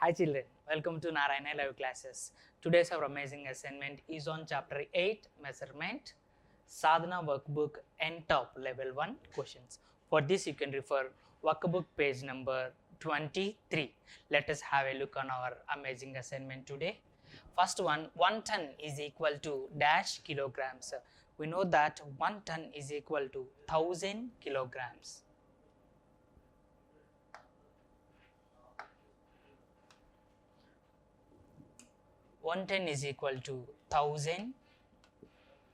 Hi children, welcome to Narayana Live Classes. Today's our amazing assignment is on chapter 8 measurement, Sadhana workbook and top level 1 questions. For this you can refer workbook page number 23. Let us have a look on our amazing assignment today. First one ton is equal to dash kilograms. We know that 1 ton is equal to 1000 kilograms. 110 is equal to 1000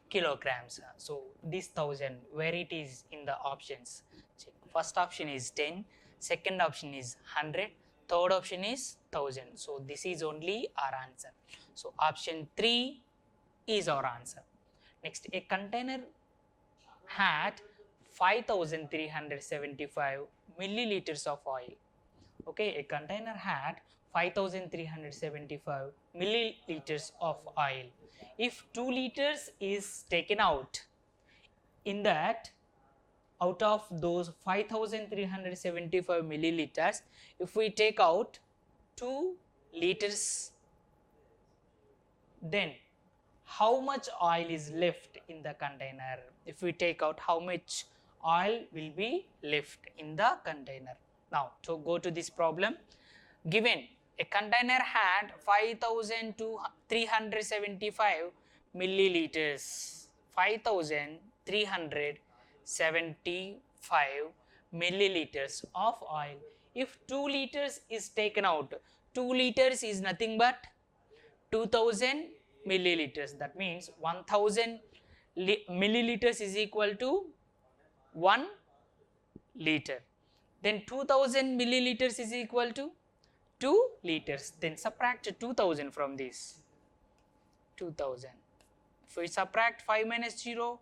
kilograms. So this 1000, where it is in the options? Check. First option is 10, second option is 100, third option is 1000. So this is only our answer. So option 3 is our answer. Next, a container had 5375 milliliters of oil. Okay, a container had 5375 milliliters of oil. If 2 liters is taken out, in that, out of those 5375 milliliters, if we take out 2 liters, then how much oil is left in the container? If we take out, how much oil will be left in the container? Now, to go to this problem, given a container had 5375 milliliters, 5375 milliliters of oil. If 2 liters is taken out, 2 liters is nothing but 2000 milliliters. That means 1000 milliliters is equal to 1 liter. Then 2000 milliliters is equal to 2 liters. Then subtract 2000 from this. 2000. If we subtract 5 minus 0,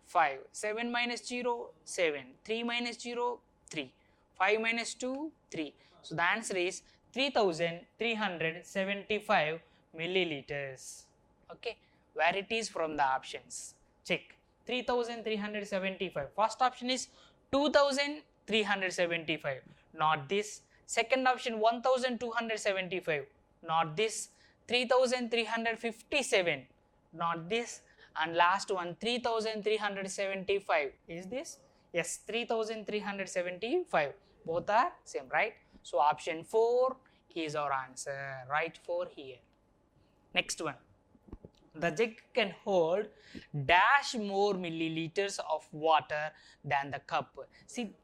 5. 7 minus 0, 7. 3 minus 0, 3. 5 minus 2, 3. So the answer is 3375 milliliters. Okay, where it is from the options? Check. 3375. First option is 2375. Not this. Second option 1275. Not this. 3357. Not this. And last one 3375. Is this? Yes, 3375. Both are same, right? So option 4 is our answer. Right 4 here. Next one. The jug can hold dash more milliliters of water than the cup. See,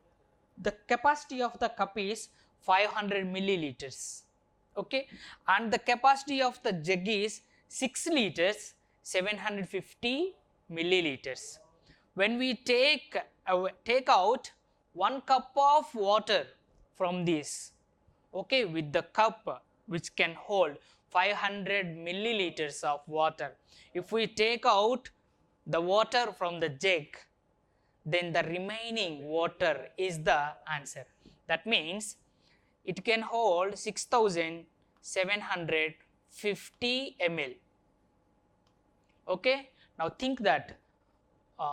the capacity of the cup is 500 milliliters. Okay, and the capacity of the jug is 6 liters, 750 milliliters. When we take out 1 cup of water from this, okay, with the cup which can hold 500 milliliters of water, if we take out the water from the jug, then the remaining water is the answer. That means it can hold 6750 ml. Okay, now think that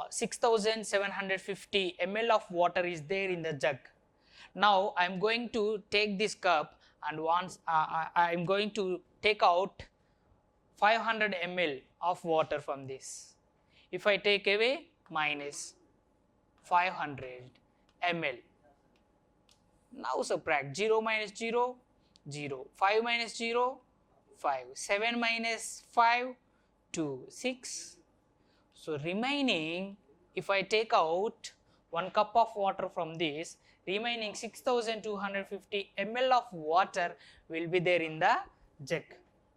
6750 ml of water is there in the jug. Now I am going to take this cup and once I am going to take out 500 ml of water from this. If I take away, minus 500 ml. Now subtract 0 minus 0, 0, 5 minus 0, 5, 7 minus 5, 2, 6. So remaining, if I take out 1 cup of water from this, remaining 6250 ml of water will be there in the jug.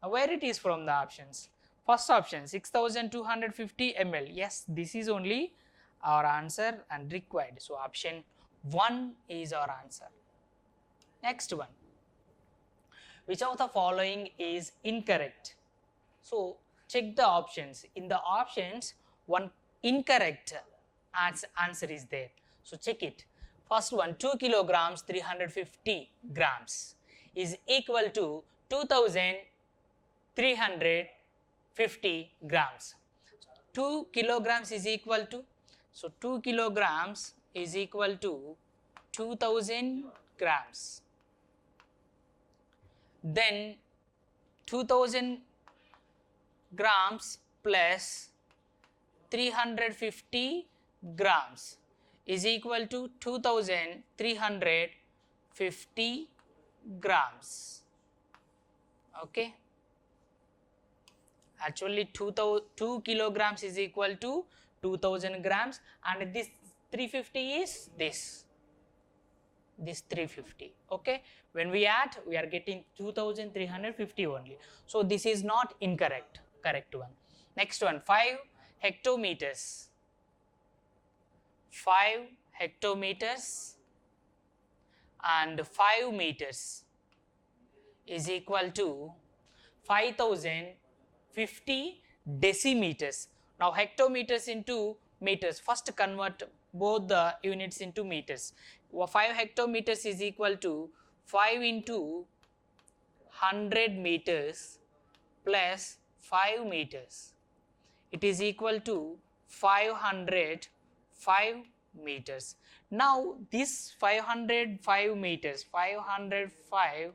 Now where it is from the options? First option 6250 ml. Yes, this is only our answer and required. So option 1 is our answer. Next one. Which of the following is incorrect? So check the options. In the options, one incorrect answer is there. So check it. First one, 2 kilograms 350 grams is equal to 2350 grams. 2 kilograms is equal to, so 2 kilograms is equal to 2000 grams. then 2000 grams plus 350 grams is equal to 2350 grams. Okay, actually 2 kilograms is equal to 2000 grams, and this 350 is this 350. Okay, when we add, we are getting 2350 only. So this is not incorrect, correct one. Next one, 5 hectometers. 5 hectometers and 5 meters is equal to 5050 decimeters. Now hectometers into meters, first convert both the units into meters. 5 hectometers is equal to 5 into 100 meters plus 5 meters. It is equal to 505 meters. Now this 505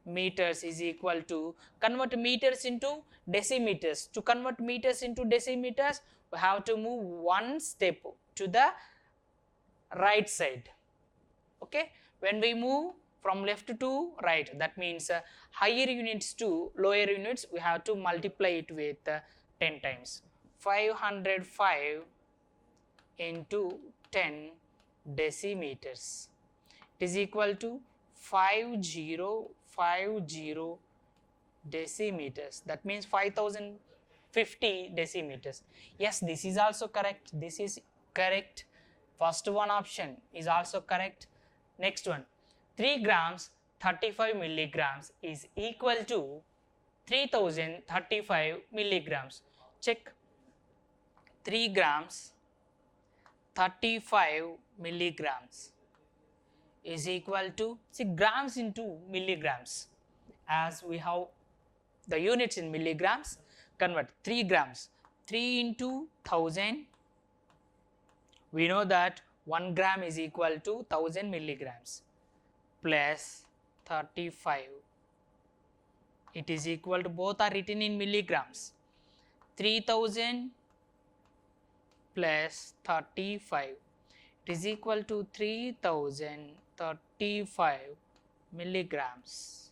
meters is equal to, convert meters into decimeters. To convert meters into decimeters, we have to move one step to the right side. Okay, when we move from left to right, that means higher units to lower units, we have to multiply it with 10 times. 505 into 10 decimeters, it is equal to 5050 decimeters. That means 5050 decimeters. Yes, this is also correct. This is correct. First one option is also correct. Next one, 3 grams 35 milligrams is equal to 3035 milligrams. Check. 3 grams 35 milligrams is equal to, see, grams into milligrams. As we have the units in milligrams, convert 3 grams. 3 into 1000, we know that 1 gram is equal to 1000 milligrams plus 35. It is equal to, both are written in milligrams. 3000 plus 35, it is equal to 3035 milligrams.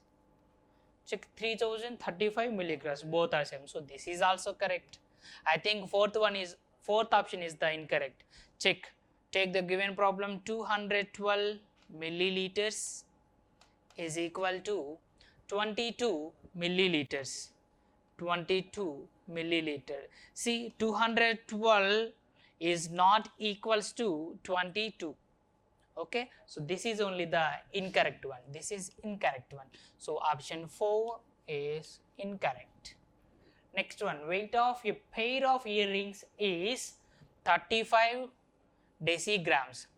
Check, 3035 milligrams, both are same. So this is also correct. I think fourth option is the incorrect. Check. Take the given problem, 212 milliliters is equal to 22 milliliters. 22 milliliter. See, 212 is not equals to 22. Okay, so this is only the incorrect one. This is incorrect one. So option 4 is incorrect. Next one, weight of a pair of earrings is 35 decigrams.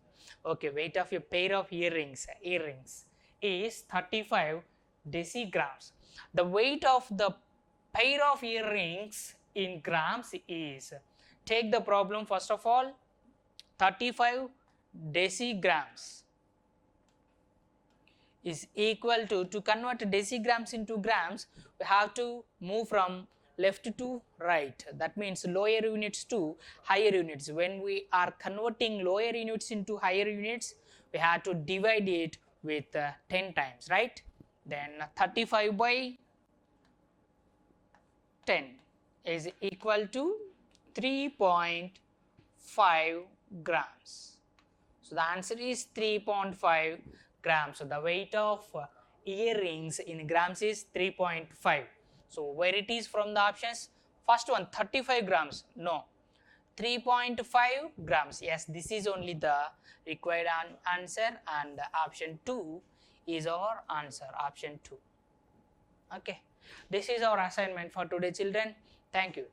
Okay, weight of a pair of earrings is 35 decigrams. The weight of the pair of earrings in grams is, take the problem first of all, 35 decigrams is equal to convert decigrams into grams, we have to move from left to right. That means lower units to higher units. When we are converting lower units into higher units, we have to divide it with 10 times, right? Then 35 by 10 is equal to 3.5 grams. So the answer is 3.5 grams. So the weight of earrings in grams is 3.5. So where it is from the options? First one, 35 grams. No. 3.5 grams. Yes, this is only the required answer, and option 2 is our answer. Option 2. Okay. This is our assignment for today, children. Thank you.